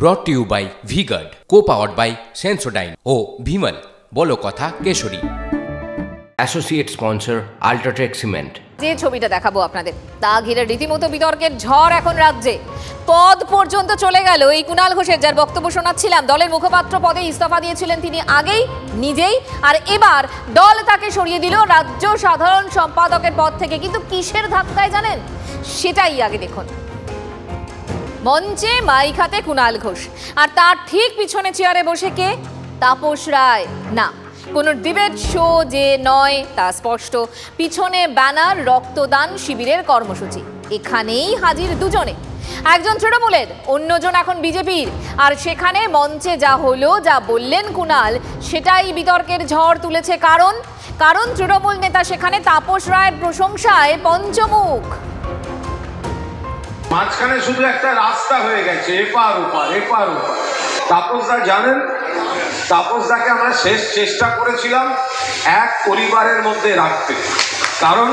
ব্রট to you by V Guard, co-powered by Sensodyne ও ভিমল বলো কথা Kesari. Associate sponsor UltraTech cement. যে ছবিটা দেখাবো আপনাদের তা ঘিরে রীতিমতো বিতর্কের ঝড় এখন রাজ্যে। পদ পর্যন্ত চলে গেল এই কুণাল ঘোষের, যার বক্তব্য শোনাচ্ছিলাম। দলের মুখপাত্র পদে ইস্তফা দিয়েছিলেন তিনি আগেই নিজেই, আর এবার দল তাকে সরিয়ে দিল রাজ্য সাধারণ সম্পাদকের পদ থেকে। কিন্তু কিসের ধাক্কায় জানেন? সেটাই আগে দেখুন। মঞ্চে মাইক হাতে কুণাল ঘোষ, আর তার ঠিক পিছনে চেয়ারে বসে কে? তাপস রায়। না, কোনো ডিবেট শো যে নয় তা স্পষ্ট। পিছনে ব্যানার, রক্তদান শিবিরের কর্মসূচি। এখানেই হাজির দুজনে, একজন তৃণমূলের, অন্যজন এখন বিজেপির। আর সেখানে মঞ্চে যা হলো, যা বললেন কুণাল, সেটাই বিতর্কের ঝড় তুলেছে। কারণ তৃণমূল নেতা সেখানে তাপস রায়ের প্রশংসায় পঞ্চমুখ। মাঝখানে শুধু একটা রাস্তা হয়ে গেছে, এপার ওপার এপার ওপার। তাপসদা জানেন, তাপসদাকে আমরা শেষ চেষ্টা করেছিলাম এক পরিবারের মধ্যে রাখতে, কারণ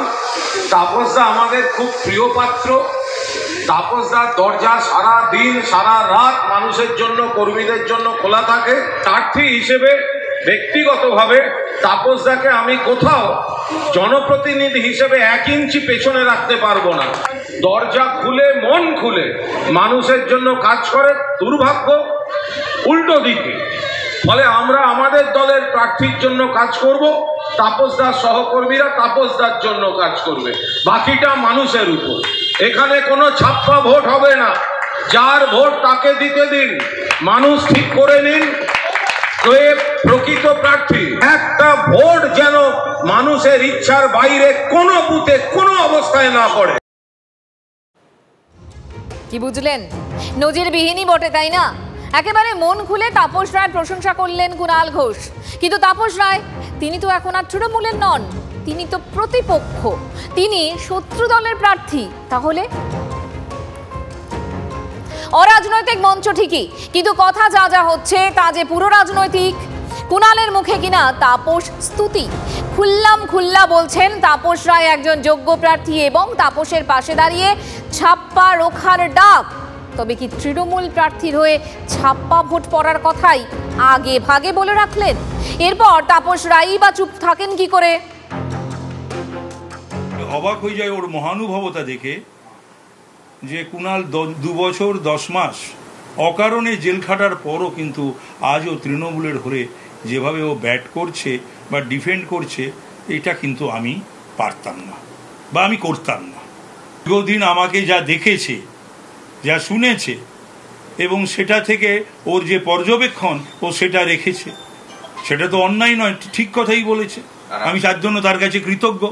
তাপসদা আমাদের খুব প্রিয় পাত্র। তাপসদার দরজা সারা দিন সারা রাত মানুষের জন্য, কর্মীদের জন্য খোলা থাকে। প্রার্থী হিসেবে ব্যক্তিগতভাবে তাপসদাকে আমি কোথাও জনপ্রতিনিধি হিসেবে 1 ইঞ্চি পেছনে রাখতে পারবো না। দরজা খুলে, মন খুলে মানুষের জন্য কাজ করে। দুর্ভাগ্য উল্টো দিকে, ফলে আমরা আমাদের দলের প্রার্থীর জন্য কাজ করব, তাপসদার সহকর্মীরা তাপসদার জন্য কাজ করবে, বাকিটা মানুষের উপর। এখানে কোনো ছাপ্পা ভোট হবে না, যার ভোট তাকে দিতে দিন, মানুষ ঠিক করে নিন কে প্রকৃত প্রার্থী। একটা ভোট যেন মানুষের ইচ্ছার বাইরে কোনো বুথে কোনো অবস্থায় না পড়ে। কি বুঝলেন? নজিরবিহীনই বটে, তাই না? একেবারে মন খুলে তাপস রায়ের প্রশংসা করলেন কুণাল ঘোষ। কিন্তু তাপস রায়, তিনি তো এখন আর তৃণমূলের নন, তিনি তো প্রতিপক্ষ, তিনি শত্রু দলের প্রার্থী। তাহলে অরাজনৈতিক মঞ্চ ঠিকই, কিন্তু কথা যা যা হচ্ছে তা যে পুরো রাজনৈতিক। কুণালের মুখে কিনা তাপস স্তুতি। খুল্লা বলছেন তাপস রায় একজন যোগ্য প্রার্থী এবং তাপসের পাশে দাঁড়িয়ে ছাপ্পা রোখার ডাক। তবে কি তৃণমূল প্রার্থীর হয়ে ছাপ্পা ভোট পড়ার কথাই আগে ভাগে বলে রাখলেন? এরপর তাপস রায় বা চুপ থাকেন কি করে? অবাক হয়ে যায় ওর মহানুভবতা দেখে, যে কুণাল 2 বছর 10 মাস অকারণে জেল খাটার পরও কিন্তু আজও তৃণমূলের হয়ে যেভাবে ও ব্যাট করছে বা ডিফেন্ড করছে, এটা কিন্তু আমি পারতাম না বা আমি করতাম না। দীর্ঘদিন আমাকে যা দেখেছে, যা শুনেছে, এবং সেটা থেকে ওর যে পর্যবেক্ষণ ও সেটা রেখেছে, সেটা তো অন্যায় নয়, ঠিক কথাই বলেছে। আমি তার জন্য তার কাছে কৃতজ্ঞ।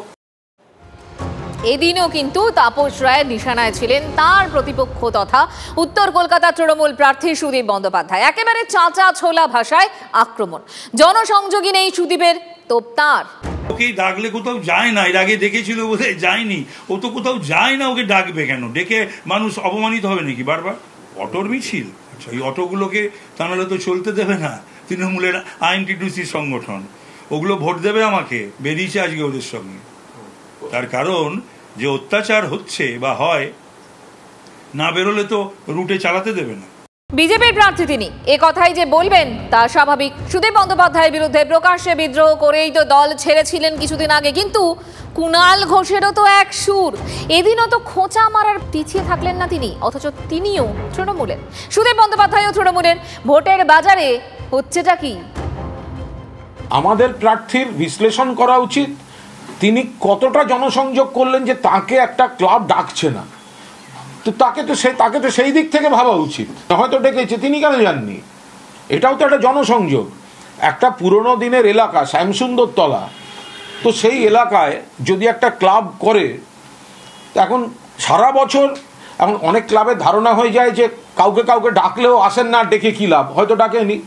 এদিনও কিন্তু তাপস রায়ের নিশানায় ছিলেন তার প্রতিপক্ষ তথা উত্তর কলকাতা তৃণমূল প্রার্থী সুদীপ বন্দ্যোপাধ্যায়। একেবারে চাঁচা ছোলা ভাষায় আক্রমণ। জনসংযোগী নেই সুদীপের, তোপ তাঁর। ওকে ডাকলে কোথাও যায় না, এর আগে দেখেছিল বোধহয় যায়নি, ও তো কোথাও যায় না, ওকে ডাকবে কেন? ডেকে মানুষ অপমানিত হবে নাকি বারবার? অটোর মিছিল, আচ্ছা এই অটোগুলোকে তাহলে তো চলতে দেবে না তৃণমূলের আইএনটিটিউসি সংগঠন, ওগুলো ভোট দেবে আমাকে, বেরিয়েছে আজকে ওদের সঙ্গে। তার কারণ যে অত্যাচার হচ্ছে বা হয়, না বেরোলে তো রুটে চালাতে দেবে না। বিজেপির প্রার্থী তিনি, এ কথাই যে বলবেন তা স্বাভাবিক। সুদীপ বন্দ্যোপাধ্যায়ের বিরুদ্ধে প্রকাশ্যে বিদ্রোহ করেই তো দল ছেড়েছিলেন কিছুদিন আগে। কিন্তু কুণাল ঘোষেরও তো এক সুর। এদিনও তো খোঁচা মারার পিছিয়ে থাকলেন না তিনি, অথচ তিনিও তৃণমূলের। সুদীপ বন্দ্যোপাধ্যায়ও তৃণমূলের। ভোটের বাজারে হচ্ছেটা কি? আমাদের প্রার্থীর বিশ্লেষণ করা উচিত, তিনি কতটা জনসংযোগ করলেন যে তাকে একটা ক্লাব ডাকছে না, তো তাকে তো সেই দিক থেকে ভাবা উচিত। হয়তো ডেকেছে, তিনি কেন যাননি? এটাও তো একটা জনসংযোগ। একটা পুরনো দিনের এলাকা শ্যামসুন্দর তলা, তো সেই এলাকায় যদি একটা ক্লাব করে, এখন সারা বছর এখন অনেক ক্লাবের ধারণা হয়ে যায় যে কাউকে ডাকলেও আসেন না, ডেকে কী লাভ, হয়তো ডাকেনি।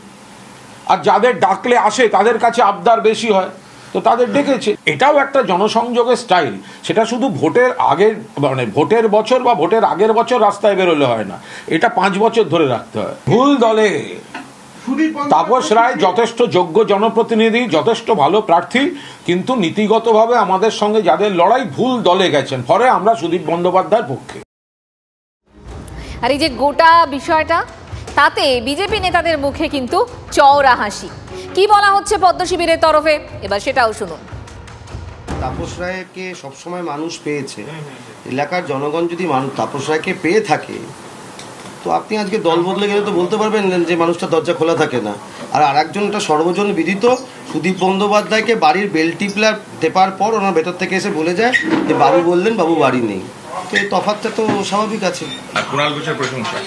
আর যাদের ডাকলে আসে তাদের কাছে আবদার বেশি হয়, তো তাদের ডেকেছে। এটাও একটা জনসংযোগের স্টাইল। সেটা শুধু ভোটের আগের, মানে ভোটের বছর বা ভোটের আগের বছর রাস্তায় বেরোলে হয় না, এটা 5 বছর ধরে রাখতে হয়। ভুল দলে তাপস রায় যথেষ্ট যোগ্য জনপ্রতিনিধি, যথেষ্ট ভালো প্রার্থী, কিন্তু নীতিগতভাবে আমাদের সঙ্গে যাদের লড়াই, ভুল দলে গেছেন। ফলে আমরা সুদীপ বন্দ্যোপাধ্যায়ের পক্ষে। আর এই যে গোটা বিষয়টা, তাতে বিজেপি নেতাদের মুখে কিন্তু চওড়া হাসি। কি বলা হচ্ছে পদ্ম শিবিরের তরফে, এবার সেটাও শুনুন। তাপস রায়কে সবসময় মানুষ পেয়েছে, এলাকার জনগণ যদি তাপস রায়কে পেয়ে থাকে, তো আপনি আজকে দল বদলে গেলে তো বলতে পারবেন যে মানুষটা দরজা খোলা থাকে না। আর আরেকজনটা সর্বজন বিদিত সুদীপ বন্দ্যোপাধ্যায়কে বাড়ির বেল টেপার পর ওনার ভেতর থেকে এসে বলে যায় যে বাবু বললেন বাবু বাড়ি নেই। তো এই তফাৎটা তো স্বাভাবিক আছে। কুণাল ঘোষের প্রশংসা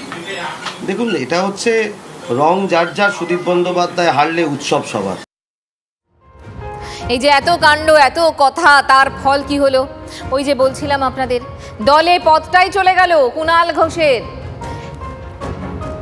দেখুন, এটা হচ্ছে রং যার যার, সুদীপ বন্দ্যোপাধ্যায় হারলে উৎসব সবার। এই যে এত কাণ্ড, এত কথা, তার ফল কি হলো? ওই যে বলছিলাম আপনাদের, দলে পদটাই চলে গেল কুণাল ঘোষের।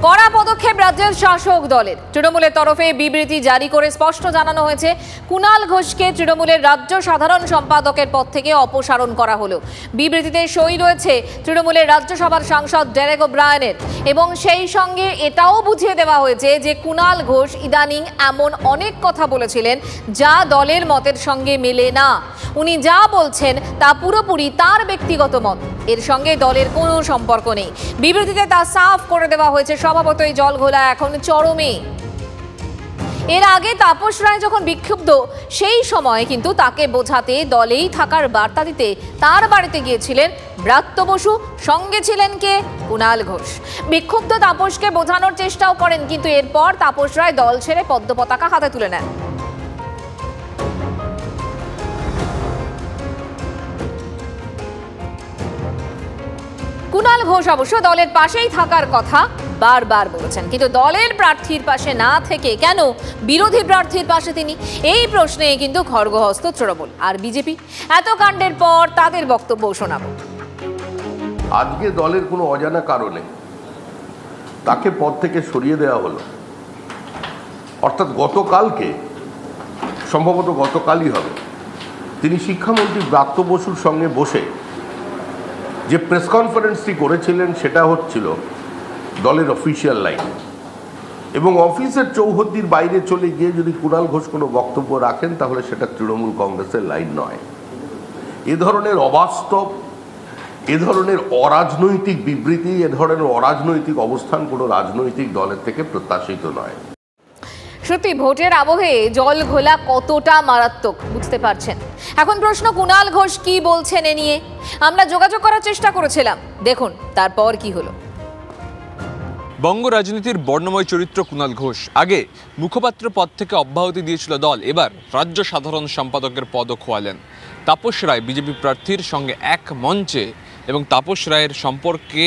কড়া পদক্ষেপ রাজ্যের শাসক দলের। তৃণমূলের তরফে বিবৃতি জারি করে স্পষ্ট জানানো হয়েছে কুণাল ঘোষকে তৃণমূলের রাজ্য সাধারণ সম্পাদকের পদ থেকে অপসারণ করা হলো। বিবৃতিতে সই রয়েছে তৃণমূলের রাজ্যসভার সাংসদ ডেরেক ওব্রায়েনের, এবং সেই সঙ্গে এটাও বুঝিয়ে দেওয়া হয়েছে যে কুণাল ঘোষ ইদানিং এমন অনেক কথা বলেছিলেন যা দলের মতের সঙ্গে মেলে না। উনি যা বলছেন তা পুরোপুরি তার ব্যক্তিগত মত, এর সঙ্গে দলের কোনো সম্পর্ক নেই। বিবৃতিতে তা সাফ করে দেওয়া হয়েছে। স্বভাবতই জলঘোলা এখন চরমে। এর আগে তাপস রায় যখন বিক্ষুব্ধ, সেই সময় কিন্তু তাকে বোঝাতে, দলেই থাকার বার্তা দিতে তার বাড়িতে গিয়েছিলেন ব্রাত্য বসু, সঙ্গে ছিলেন কে? কুণাল ঘোষ। বিক্ষুব্ধ তাপসকে বোঝানোর চেষ্টাও করেন, কিন্তু এরপর তাপস রায় দল ছেড়ে পদ্ম পতাকা হাতে তুলে নেন। কুণাল ঘোষ অবশ্য দলের পাশেই থাকার কথা বারবার বলেছেন, কিন্তু দলের প্রার্থীর পাশে না থেকে কেন বিরোধী প্রার্থীর পাশে তিনি, এই প্রশ্নে কিন্তু খড়গহস্ত তৃণমূল আর বিজেপি। এত কাণ্ডের পর তাদের বক্তব্য শোনাব। আজকে দলের কোনো অজানা কারণে তাকে পদ থেকে সরিয়ে দেওয়া হলো, অর্থাৎ গতকালকে, সম্ভবত গতকালই হবে, তিনি শিক্ষামন্ত্রী ব্রাত্য বসুর সঙ্গে বসে যে প্রেস কনফারেন্সটি করেছিলেন সেটা হচ্ছিল দলের অফিসিয়াল লাইন, এবং অফিসের চৌহদ্দির বাইরে চলে গিয়ে যদি কুণাল ঘোষ কোনো বক্তব্য রাখেন তাহলে সেটা তৃণমূল কংগ্রেসের লাইন নয়। এ ধরনের অবাস্তব, এ ধরনের অরাজনৈতিক বিবৃতি, এ ধরনের অরাজনৈতিক অবস্থান কোনো রাজনৈতিক দলের থেকে প্রত্যাশিত নয়। সত্যি ভোটের আবহে জল ঘোলা কতটা মারাত্মক বুঝতে পারছেন। এখন প্রশ্ন, কুণাল ঘোষ কি বলছেন এ নিয়ে? আমরা যোগাযোগ করার চেষ্টা করেছিলাম, দেখুন তারপর কি হলো। বঙ্গ রাজনীতির বর্ণময় চরিত্র কুণাল ঘোষ আগে মুখপাত্র পদ থেকে অব্যাহতি দিয়েছিল দল, এবার রাজ্য সাধারণ সম্পাদকের পদও খোয়ালেন। তাপস রায় বিজেপি প্রার্থীর সঙ্গে এক মঞ্চে এবং তাপস রায়ের সম্পর্কে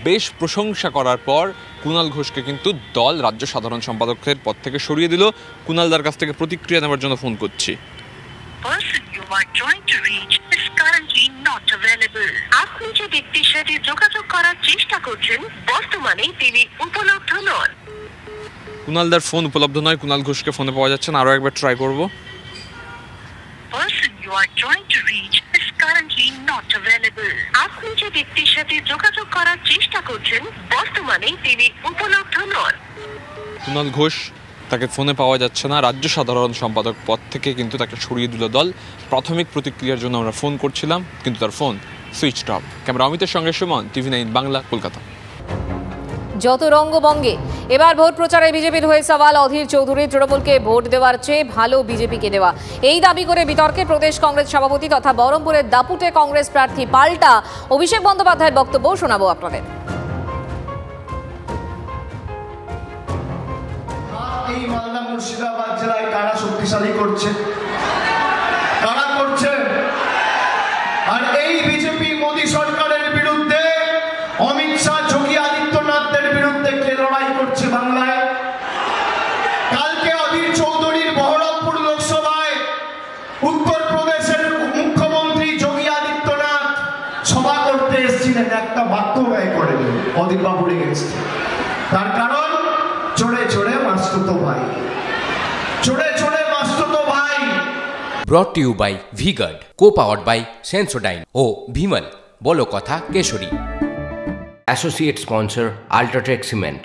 বেশ প্রশংসা করার পর কুণাল ঘোষকে কিন্তু দল রাজ্য সাধারণ সম্পাদকের পদ থেকে সরিয়ে দিল। কুণালদার কাছ থেকে প্রতিক্রিয়া নেওয়ার জন্য ফোন করছি। আপনি যে ব্যক্তির সাথে যোগাযোগ করার চেষ্টা করছেন বর্তমানে তিনি উপলব্ধ নন। কুণালদার ফোন উপলব্ধ নয়, কুণাল ঘোষকে ফোনে পাওয়া যাচ্ছে না। আরো একবার ট্রাই করব। আপনি যে ব্যক্তির সাথে যোগাযোগ করার চেষ্টা করছেন বর্তমানে তিনি উপলব্ধ নন। কুণাল ঘোষ, তাকে ফোনে পাওয়া যাচ্ছে না। রাজ্য সাধারণ সম্পাদক পদ থেকে কিন্তু তাকে সরিয়ে দিল দল। প্রাথমিক প্রতিক্রিয়ার জন্য আমরা ফোন করছিলাম, কিন্তু তার ফোন সুইচ অফ। ক্যামেরা অমিতের সঙ্গে সুমন, TV9 বাংলা, কলকাতা। যত রঙ্গবঙ্গে এবার ভোট প্রচারে বিজেপির হয়ে সওয়াল অধীর চৌধুরী। তৃণমূলকে ভোট দেওয়ার চেয়ে ভালো বিজেপিকে দেওয়া, এই দাবি করে বিতর্কে প্রদেশ কংগ্রেস সভাপতি তথা বহরমপুরের দাপুটে কংগ্রেস প্রার্থী পাল্টা অভিষেক বন্দ্যোপাধ্যায়ের বক্তব্য শোনাবো আপনাদের। এই মালদা মুর্শিদাবাদ জেলায় কারা শক্তিশালী করছে, কারা করছে? আর এই বিজেপি মোদী সরকারের বিরুদ্ধে, অমিত শাহ যোগী আদিত্যনাথের বিরুদ্ধে কে লড়াই করছে বাংলায়? কালকে অধীর চৌধুরীর বহরমপুর লোকসভায় উত্তরপ্রদেশের মুখ্যমন্ত্রী যোগী আদিত্যনাথ সভা করতে এসেছিলেন, একটা বাক্য ব্যয় করেন অধীর বাবুর এগেনস্টে। তার কারণ চড়ে চড়ে মাসতুতো ভাই, চড়ে চড়ে মাসতুতো ভাই। Brought to you by V-Guard, co-powered by Sensodyne O Bhimal, বলো কথা Keshari. Associate sponsor Ultratech Cement.